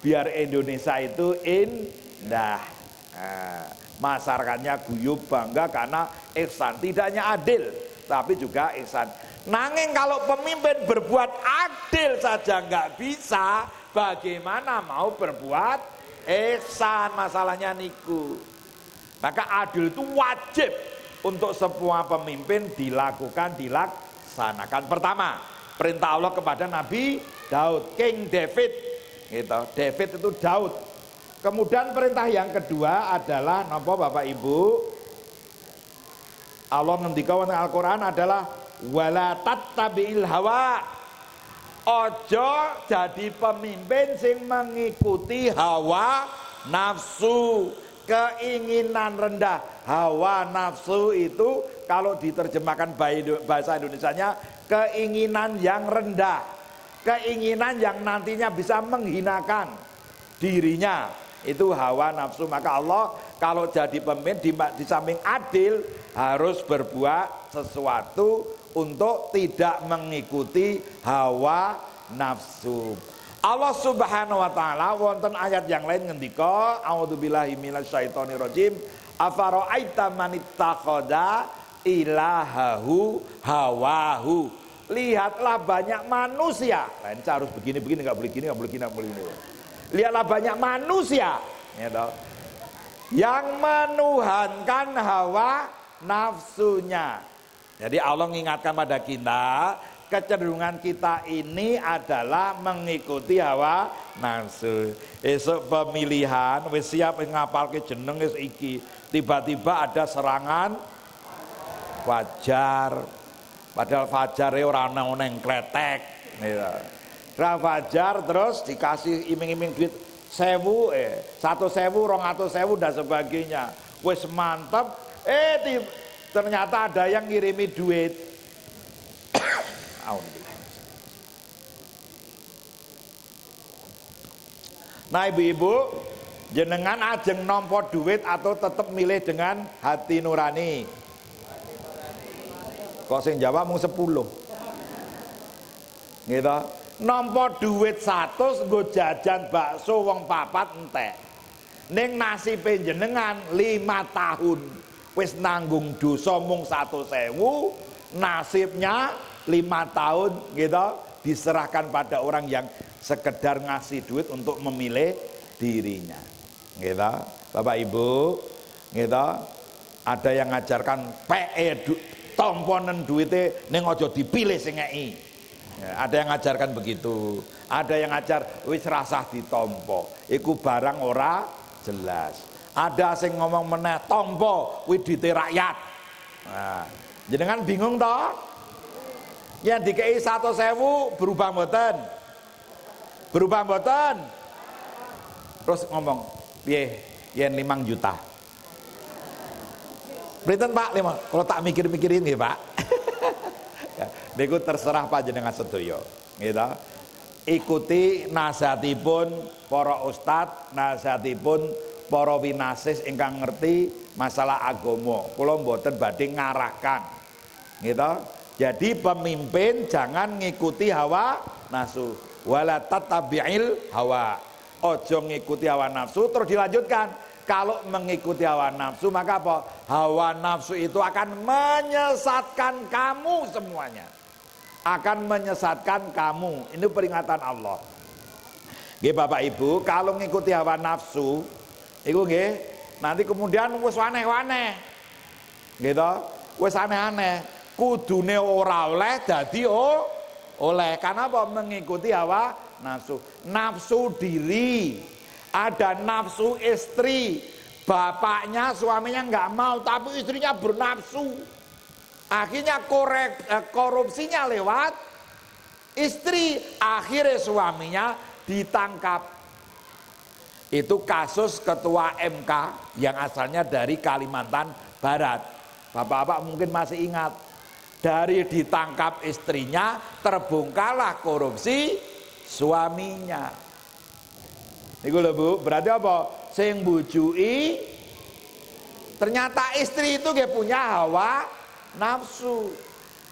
biar Indonesia itu indah. Masyarakatnya guyub bangga karena ihsan, tidak hanya adil tapi juga ihsan. Nanging kalau pemimpin berbuat adil saja nggak bisa, bagaimana mau berbuat ihsan? Masalahnya niku. Maka adil itu wajib untuk semua pemimpin dilaksanakan. Pertama, perintah Allah kepada Nabi Daud, King David, gitu. David itu Daud. Kemudian perintah yang kedua adalah napa Bapak Ibu? Allah ngendika wonten Al-Qur'an adalah wala tattabi'il hawa. Ojo jadi pemimpin sing mengikuti hawa nafsu, keinginan rendah. Hawa nafsu itu kalau diterjemahkan bahasa Indonesianya keinginan yang rendah, keinginan yang nantinya bisa menghinakan dirinya. Itu hawa nafsu. Maka Allah kalau jadi pemimpin di samping adil harus berbuat sesuatu untuk tidak mengikuti hawa nafsu. Allah Subhanahu wa taala wonten ayat yang lain ngendika, a'udzubillahi minasyaitonirrajim, afara'aita man ittakhadha ilahahu hawahu. Lihatlah banyak manusia. Lain harus begini-begini, enggak boleh gini, enggak boleh gini, enggak boleh gini. Lihatlah banyak manusia yang menuhankan hawa nafsunya. Jadi Allah mengingatkan pada kita, kecenderungan kita ini adalah mengikuti hawa nafsu. Esok pemilihan wis siap ngapalke jeneng wis iki, tiba-tiba ada serangan Fajar, padahal Fajare ora ana neng kletek gitu. Fajar terus dikasih iming-iming duit 1.000, 1.000, 200.000 dan sebagainya. Wes mantap, ternyata ada yang ngirimi duit. Nah ibu-ibu, jenengan ajeng nompo duit atau tetap milih dengan hati nurani? Kok sing jawab mung 10. Gitu. Nompo duit 100 nggo jajan bakso wong 4 entek. Ning nasibe jenengan 5 tahun wis nanggung dosa mung 100.000, nasibnya 5 tahun gitu diserahkan pada orang yang sekedar ngasih duit untuk memilih dirinya. Gitu. Bapak Ibu, gitu. Ada yang ngajarkan tomponen duitnya ning aja dipilih sing ngeki. Ya, ada yang ngajarkan begitu, ada yang ngajar wis rasah ditompo, iku barang ora jelas. Ada sing ngomong meneh tompo kuwi duite rakyat. Nah, jenengan bingung toh? Yang dikei 100.000 berubah mboten? Berubah mboten? Terus ngomong, piye yen 5 juta? Beritain Pak 5, kalau tak mikir-mikirin ya Pak. Niku terserah panjenengan sedaya, gitu. Ikuti nasihatipun para ustad, nasihatipun para winasis ingkang ngerti masalah agama. Kula mboten badhe ngarahkan, gitu. Jadi pemimpin jangan ngikuti hawa nafsu, wala tattabi'il hawa. Ojo ngikuti hawa nafsu. Terus dilanjutkan, kalau mengikuti hawa nafsu maka apa? Hawa nafsu itu akan menyesatkan kamu semuanya. Akan menyesatkan kamu. Ini peringatan Allah. Nggih Bapak Ibu, kalau ngikuti hawa nafsu, itu nggih, nanti kemudian wis aneh-aneh. Gitu. Wis aneh-aneh. Kudune ora oleh dadi oleh. Karena apa? Mengikuti hawa nafsu. Nafsu diri. Ada nafsu istri. Bapaknya, suaminya nggak mau, tapi istrinya bernafsu. Akhirnya korupsinya lewat istri, akhirnya suaminya ditangkap. Itu kasus ketua MK yang asalnya dari Kalimantan Barat. Bapak-bapak mungkin masih ingat. Dari ditangkap istrinya, terbongkarlah korupsi suaminya. Niku lho Bu, berarti apa? Sing bujui ternyata istri itu dia punya hawa nafsu.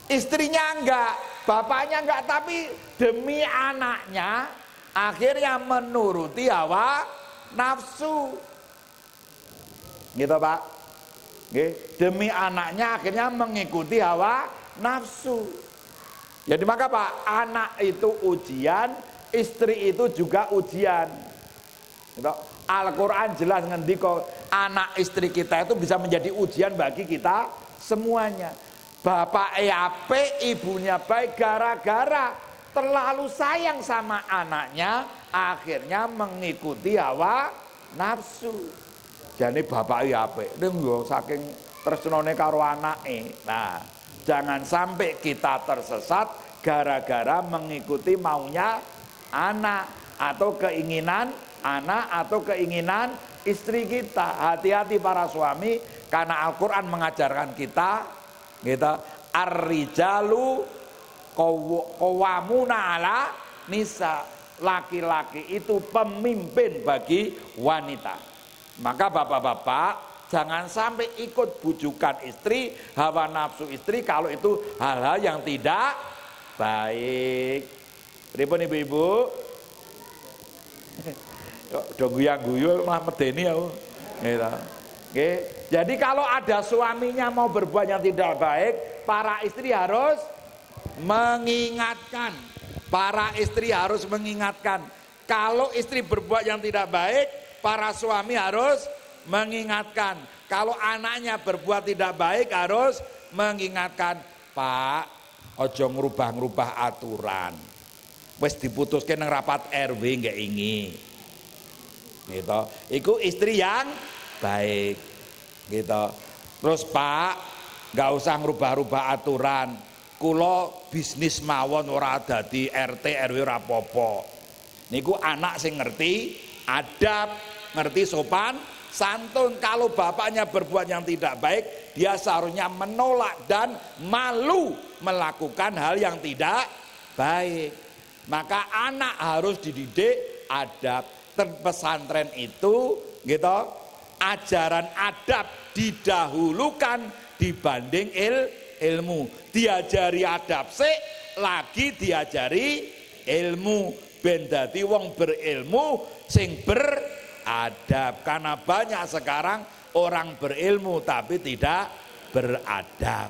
Istrinya enggak, bapaknya enggak, tapi demi anaknya akhirnya menuruti hawa nafsu. Gitu Pak. Demi anaknya akhirnya mengikuti hawa nafsu. Jadi maka Pak, anak itu ujian, istri itu juga ujian. Gitu. Al-Quran jelas ngendika anak istri kita itu bisa menjadi ujian bagi kita semuanya. Bapak apik, ibunya baik, gara-gara terlalu sayang sama anaknya, akhirnya mengikuti hawa nafsu. Jadi bapak apik, niku saking tresnane karo anake. Nah, jangan sampai kita tersesat gara-gara mengikuti maunya anak atau keinginan anak atau keinginan istri kita. Hati-hati para suami, karena Al-Quran mengajarkan kita ar-rijalu qawwamuna ala nisa, laki-laki itu pemimpin bagi wanita. Maka bapak-bapak jangan sampai ikut bujukan istri, hawa nafsu istri kalau itu hal-hal yang tidak baik. Pripun ibu-ibu? Do guyang-guyu malah medeni aku. Oke. Jadi kalau ada suaminya mau berbuat yang tidak baik, para istri harus mengingatkan. Para istri harus mengingatkan. Kalau istri berbuat yang tidak baik, para suami harus mengingatkan. Kalau anaknya berbuat tidak baik harus mengingatkan. Pak, ojo ngerubah-ngerubah aturan. Wes diputuskan nang rapat RW nggak ingin. Gitu. Iku istri yang baik. Gitu. Terus Pak, nggak usah ngerubah-rubah aturan. Kulo bisnis mawon ora dadi RT RW ora apa-apa. Niku anak sing ngerti adab, ngerti sopan santun. Kalau bapaknya berbuat yang tidak baik, dia seharusnya menolak dan malu melakukan hal yang tidak baik. Maka anak harus dididik adab. Pesantren itu gitu, ajaran adab didahulukan dibanding ilmu. Diajari adab sik, lagi diajari ilmu. Ben dadi wong berilmu sing beradab. Karena banyak sekarang orang berilmu tapi tidak beradab.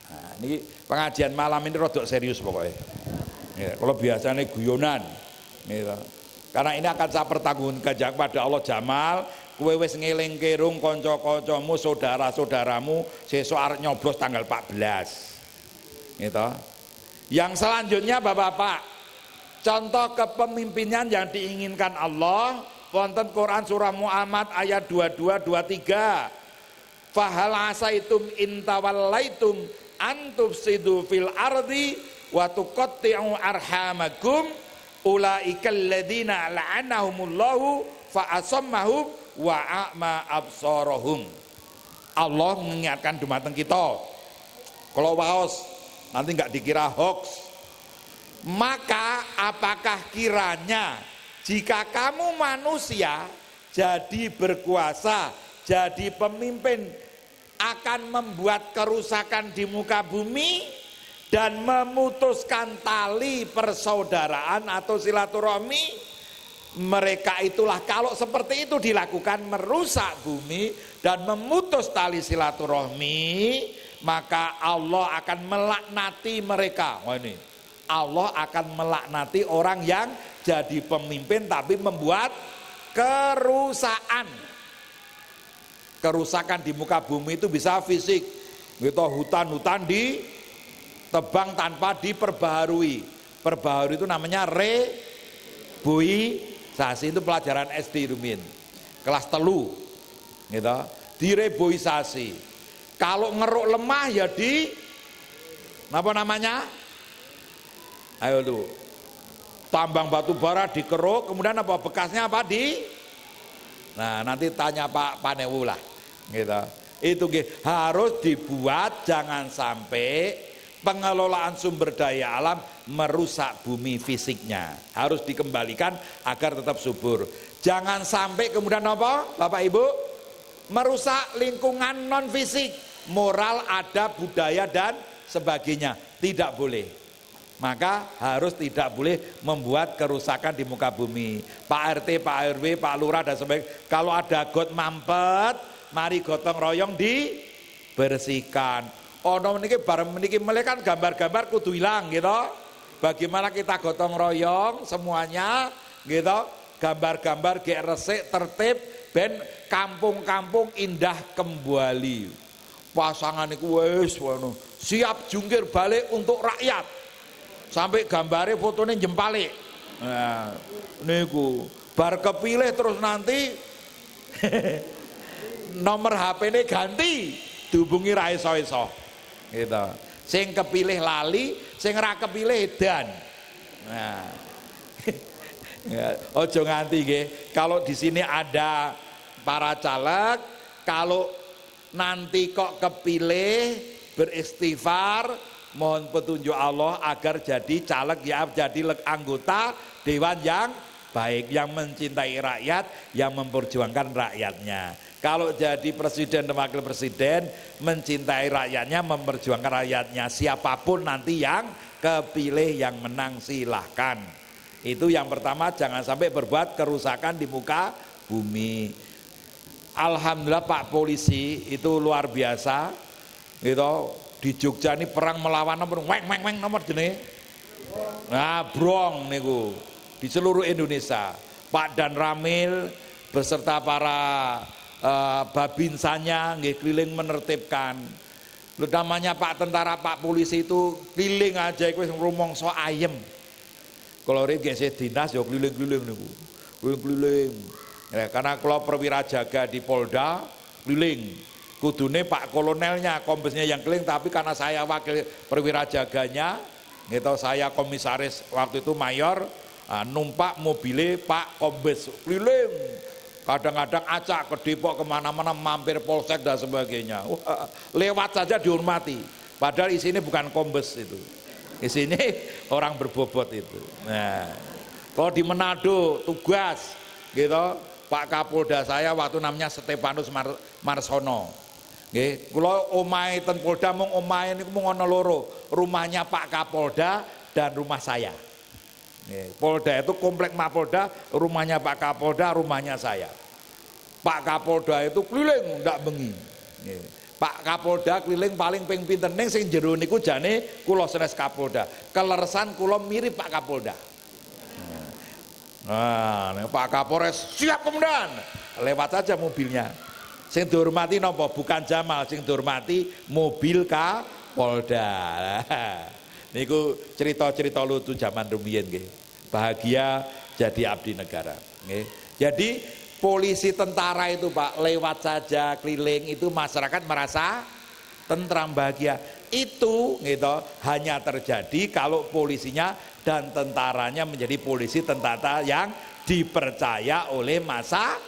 Nah, ini pengajian malam ini rodok serius pokoknya. Ya, kalau biasanya guyonan. Gitu. Karena ini akan saya pertanggungjawabkan kepada Allah. Jamal, kowe wis ngeling kerung kanca-kancamu, saudara-saudaramu sesuk arep nyoblos tanggal 14. Gitu. Yang selanjutnya Bapak-bapak, contoh kepemimpinan yang diinginkan Allah wonten Quran surah Muhammad ayat 22 23. Fahal asaitum intawallaitum antufsidu fil ardi wa tuqatti'u arhamakum ulaikal ladzina la'anahumullahu fa asammahum wa a'ma absarahum. Allah mengingatkan dumateng kita. Kalau waos nanti enggak dikira hoax. Maka apakah kiranya jika kamu manusia jadi berkuasa, jadi pemimpin akan membuat kerusakan di muka bumi dan memutuskan tali persaudaraan atau silaturahmi, mereka itulah kalau seperti itu dilakukan merusak bumi dan memutus tali silaturahmi, maka Allah akan melaknati mereka. Wah ini, Allah akan melaknati orang yang jadi pemimpin tapi membuat kerusakan. Kerusakan di muka bumi itu bisa fisik, gitu, hutan-hutan ditebang tanpa diperbaharui. Perbaharui itu namanya reboisasi, itu pelajaran SD Rumin kelas telu, gitu, direboisasi. Kalau ngeruk lemah ya apa namanya? Ayo tuh, tambang batu bara dikeruk, kemudian apa bekasnya apa nah nanti tanya Pak Panewu lah, gitu. Itu harus dibuat, jangan sampai pengelolaan sumber daya alam merusak bumi fisiknya, harus dikembalikan agar tetap subur. Jangan sampai kemudian apa Bapak Ibu, merusak lingkungan non fisik, moral, adab, budaya dan sebagainya, tidak boleh. Maka harus tidak boleh membuat kerusakan di muka bumi. Pak RT, Pak RW, Pak Lurah dan sebagainya, kalau ada got mampet, mari gotong royong dibersihkan. Ono niki bareng meniki kan gambar-gambar kudu hilang gitu. Bagaimana kita gotong royong semuanya gitu, gambar-gambar gek resik tertib ben kampung-kampung indah kembali. Pasangan iku wis siap jungkir balik untuk rakyat. Sampai gambarnya fotonya jempalik. Nah, niku bar kepilih terus nanti nomor HP ini ganti, dihubungi ra iso-iso. Gitu. Sing kepilih lali, sing ra kepilih edan. Nah. Ojo nganti nggih. Kalau di sini ada para caleg, kalau nanti kok kepilih beristighfar, mohon petunjuk Allah agar jadi caleg ya, jadi anggota dewan yang baik, yang mencintai rakyat, yang memperjuangkan rakyatnya. Kalau jadi presiden dan wakil presiden, mencintai rakyatnya, memperjuangkan rakyatnya. Siapapun nanti yang kepilih, yang menang silahkan. Itu yang pertama, jangan sampai berbuat kerusakan di muka bumi. Alhamdulillah Pak Polisi itu luar biasa gitu. Di Jogja ini perang melawan nomor nomor jenis. Nah, brong niku di seluruh Indonesia. Pak Dan Ramil beserta para babinsannya nggih keliling menertibkan. Lu namanya Pak Tentara, Pak Polisi itu keliling aja iku wis rumangsa ayem. Kalau rek gesih dinas ya keliling-keliling niku. Keliling-keliling. Ya, karena kalau perwira jaga di Polda keliling. Kudune Pak Kolonelnya, kombesnya yang keliling, tapi karena saya wakil perwira jaganya, gitu, saya komisaris waktu itu mayor, numpak mobilnya Pak Kombes keliling. Kadang-kadang acak ke Depok kemana-mana, mampir polsek dan sebagainya. Wah, lewat saja dihormati. Padahal isinya bukan kombes itu, isinya orang berbobot itu. Nah, kalau di Manado tugas, gitu, Pak Kapolda saya waktu namanya Stefanus Marsono. Nggih, kula omahe ten Polda mung omahe niku mung ana loro, rumahnya Pak Kapolda dan rumah saya. Nggih, Polda itu komplek Mapolda, rumahnya Pak Kapolda, rumahnya saya. Pak Kapolda itu keliling ndak bengi. Nggih. Pak Kapolda keliling paling ping pinten ning sing jero niku jane kula senes Kapolda. Keleresan kula mirip Pak Kapolda. Nah, Pak Kapolres siap komandan. Lewat saja mobilnya. Sing dihormati napa? Bukan Jamal, sing dihormati mobil Kapolda. Niku cerita-cerita lucu zaman rumiyin nggih. Bahagia jadi abdi negara, nggih. Jadi polisi tentara itu Pak lewat saja keliling itu masyarakat merasa tentram bahagia. Itu gitu hanya terjadi kalau polisinya dan tentaranya menjadi polisi tentara yang dipercaya oleh masyarakat.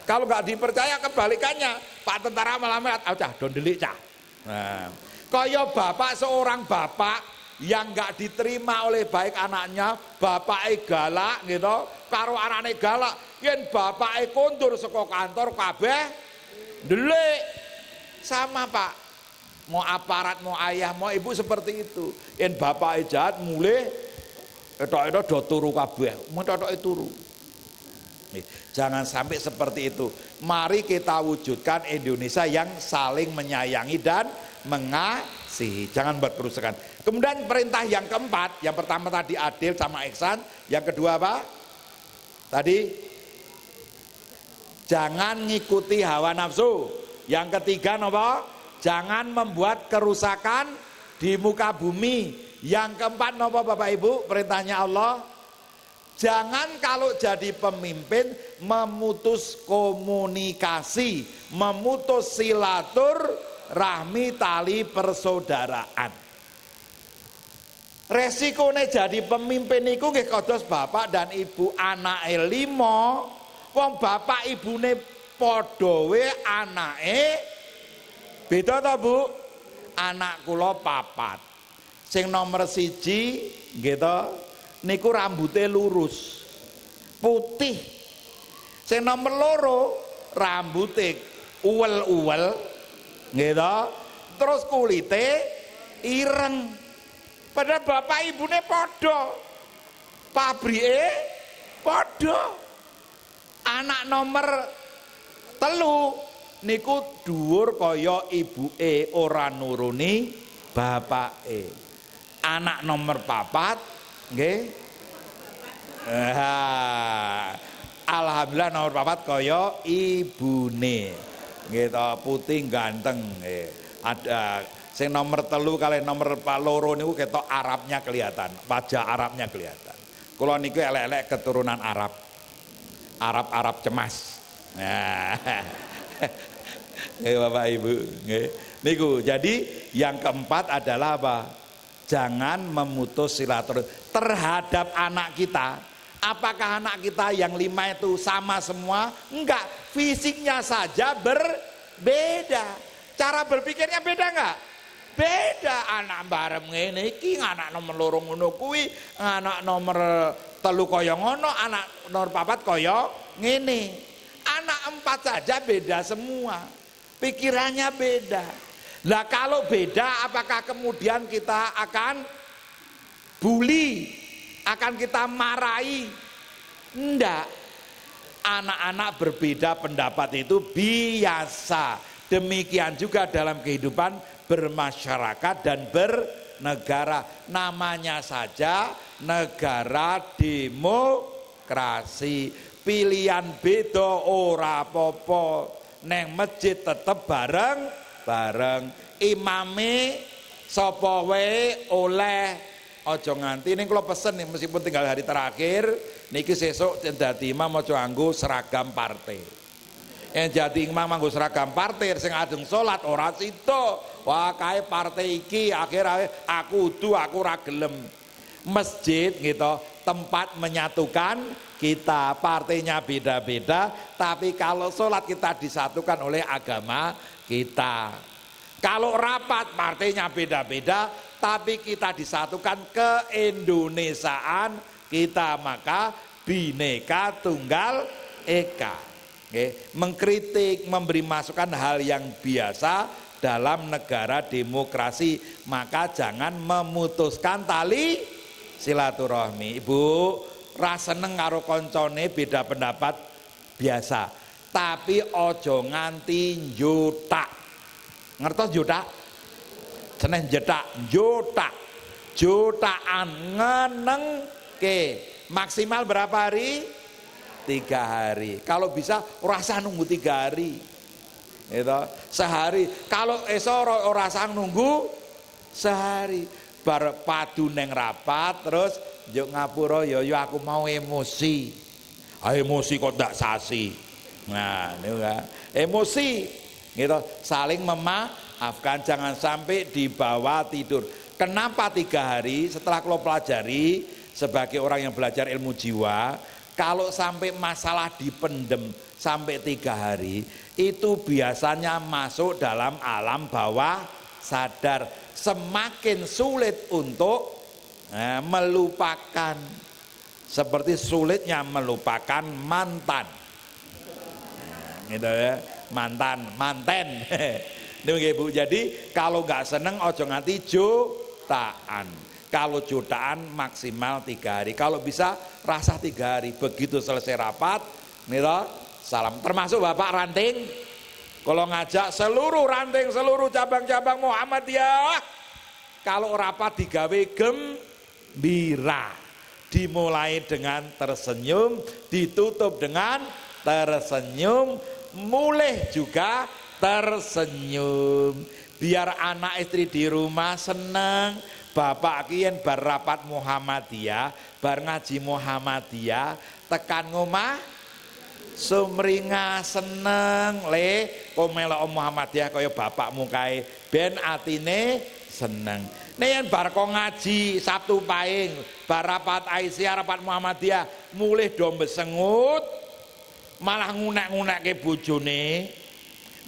Kalau nggak dipercaya kebalikannya, Pak tentara malah cah dondelik cah. Nah, kaya bapak seorang bapak yang nggak diterima oleh baik anaknya, bapak galak gitu, karo anaknya galak, yen bapak kondur saka kantor kabeh delik. Sama Pak, mau aparat, mau ayah, mau ibu seperti itu. Yen bapak jahat mulai etok-etok do turu kabeh, mau etok turu. Jangan sampai seperti itu. Mari kita wujudkan Indonesia yang saling menyayangi dan mengasihi. Jangan buat kerusakan. Kemudian perintah yang keempat, yang pertama tadi adil sama ihsan, yang kedua apa? Tadi jangan ngikuti hawa nafsu. Yang ketiga apa? Jangan membuat kerusakan di muka bumi. Yang keempat apa Bapak Ibu? Perintahnya Allah. Jangan kalau jadi pemimpin memutus komunikasi, memutus silaturahmi tali persaudaraan. Resikonya jadi pemimpin itu nggih kados bapak dan ibu anake 5, wong bapak ibune padha wae anake beda ta Bu? Anak kula 4. Sing nomor 1 gitu niku rambutnya lurus putih. Sing nomor 2 rambutnya uwel-uwel gitu, terus kulitnya ireng. Padahal bapak ibune padha. Pabrike padha. Anak nomor 3 niku dhuwur kaya ibuke ora nuruni bapake. Anak nomor 4 nggih. Alhamdulillah nomor 4 kaya ibune. Nggih to, putih ganteng nggih. Ada sing nomor 3 kali nomor 2 niku ketok Arabnya kelihatan, wajah Arabnya kelihatan. Kula niku elek-elek keturunan Arab. Arab cemas. Nah. Bapak Ibu, nggih. Niku. Jadi yang keempat adalah apa? Jangan memutus silaturahmi terhadap anak kita. Apakah anak kita yang 5 itu sama semua? Enggak, fisiknya saja berbeda. Cara berpikirnya beda enggak? Beda. Anak bareng ngene iki, anak nomor 2 ngono kuwi, anak nomor 3 kaya ngono, anak nomor 4 kaya ngene. Anak 4 saja beda semua. Pikirannya beda. Lah kalau beda, apakah kemudian kita akan bully, akan kita marahi? Enggak. Anak-anak berbeda pendapat itu biasa. Demikian juga dalam kehidupan bermasyarakat dan bernegara. Namanya saja negara demokrasi. Pilihan beda ora apa-apa. Neng masjid tetep bareng. Imame sapa wae oleh. Aja nganti ning kula pesen nih, meskipun tinggal hari terakhir niki sesuk dadi imam aja nganggo seragam partai. Yang jadi imam nganggo seragam partai sing ajeng salat ora sida. Wah kae partai iki akhir aku ora gelem. Masjid gitu tempat menyatukan kita, partainya beda-beda, tapi kalau sholat kita disatukan oleh agama kita. Kalau rapat partainya beda-beda, tapi kita disatukan keindonesiaan kita, maka Bhinneka Tunggal Ika. Mengkritik, memberi masukan hal yang biasa dalam negara demokrasi, maka jangan memutuskan tali silaturahmi. Ibu ra seneng karo koncone beda pendapat biasa, tapi ojo nganti njutak. Ngertos njutak? Seneng jetak, njutak. Jutaan ngenengke. Maksimal berapa hari? 3 hari. Kalau bisa rasa nunggu 3 hari. Itu sehari. Kalau esok rasa nunggu sehari. Bar padu neng rapat terus yuk ngapura yo aku mau emosi. Emosi kok ndak sasi. Nah, niku kan emosi gitu, saling memaafkan, jangan sampai dibawa tidur. Kenapa 3 hari? Setelah kalau pelajari sebagai orang yang belajar ilmu jiwa, kalau sampai masalah dipendem sampai 3 hari itu biasanya masuk dalam alam bawah sadar, semakin sulit untuk melupakan, seperti sulitnya melupakan mantan. Gitu ya, manten. Nih Bu, jadi kalau nggak seneng ojo nganti jutaan. Kalau jutaan maksimal 3 hari. Kalau bisa rasa 3 hari. Begitu selesai rapat, nih salam. Termasuk Bapak ranting. Kalau ngajak seluruh ranting, seluruh cabang-cabang Muhammadiyah, kalau rapat digawe gembira, dimulai dengan tersenyum, ditutup dengan tersenyum, mulai juga tersenyum, biar anak istri di rumah seneng. Bapak kian bar rapat Muhammadiyah, bar ngaji Muhammadiyah, tekan ngomah sumringah seneng le komelo Muhammadiyah kaya bapakmu kae ben atine seneng. Nek bar kok ngaji Sabtu Pahing, bar rapat Aisyah rapat Muhammadiyah mulih do besengut, malah ngunek-ngunekke bojone,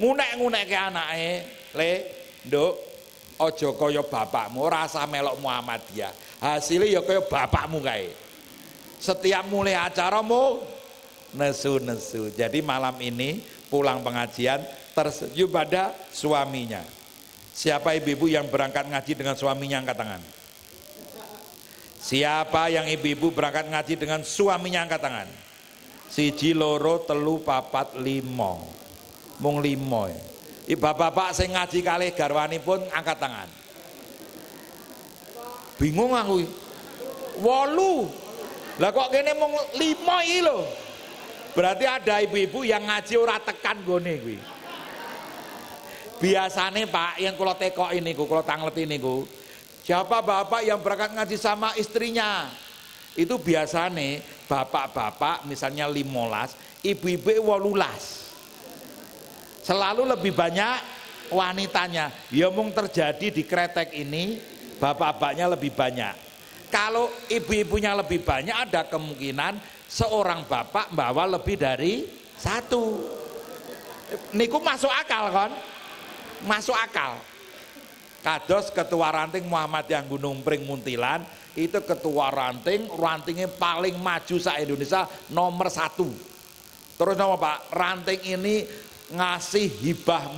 ngunek-ngunekke anake, le nduk aja kaya bapakmu, rasa melok Muhammadiyah. Hasilnya ya kaya bapakmu kae. Setiap mulai acaramu nesu-nesu. Jadi malam ini pulang pengajian tersenyum pada suaminya. Siapa ibu-ibu yang berangkat ngaji dengan suaminya angkat tangan? Siapa yang ibu-ibu berangkat ngaji dengan suaminya angkat tangan. Siji loro telu papat limo. Mung limo. Bapak-bapak sing ngaji kalih garwanipun angkat tangan. Bingung aku. 8. Lah kok kene mung 5 iki lho. Berarti ada ibu-ibu yang ngaji ora tekan gone kuwi. Biasane Pak, yang kula tekok ini kula tangleti niku, siapa bapak yang berangkat ngaji sama istrinya? Itu biasane bapak-bapak misalnya 15, ibu-ibu 18. Selalu lebih banyak wanitanya. Ya mung terjadi di kretek ini, bapak-bapaknya lebih banyak. Kalau ibu-ibunya lebih banyak, ada kemungkinan seorang bapak bawa lebih dari 1. Niku masuk akal kan? Masuk akal. Kados ketua ranting Muhammadiyah Gunung Pring Muntilan, itu ketua rantingnya paling maju se-Indonesia nomor 1. Terus nama Pak, ranting ini ngasih hibah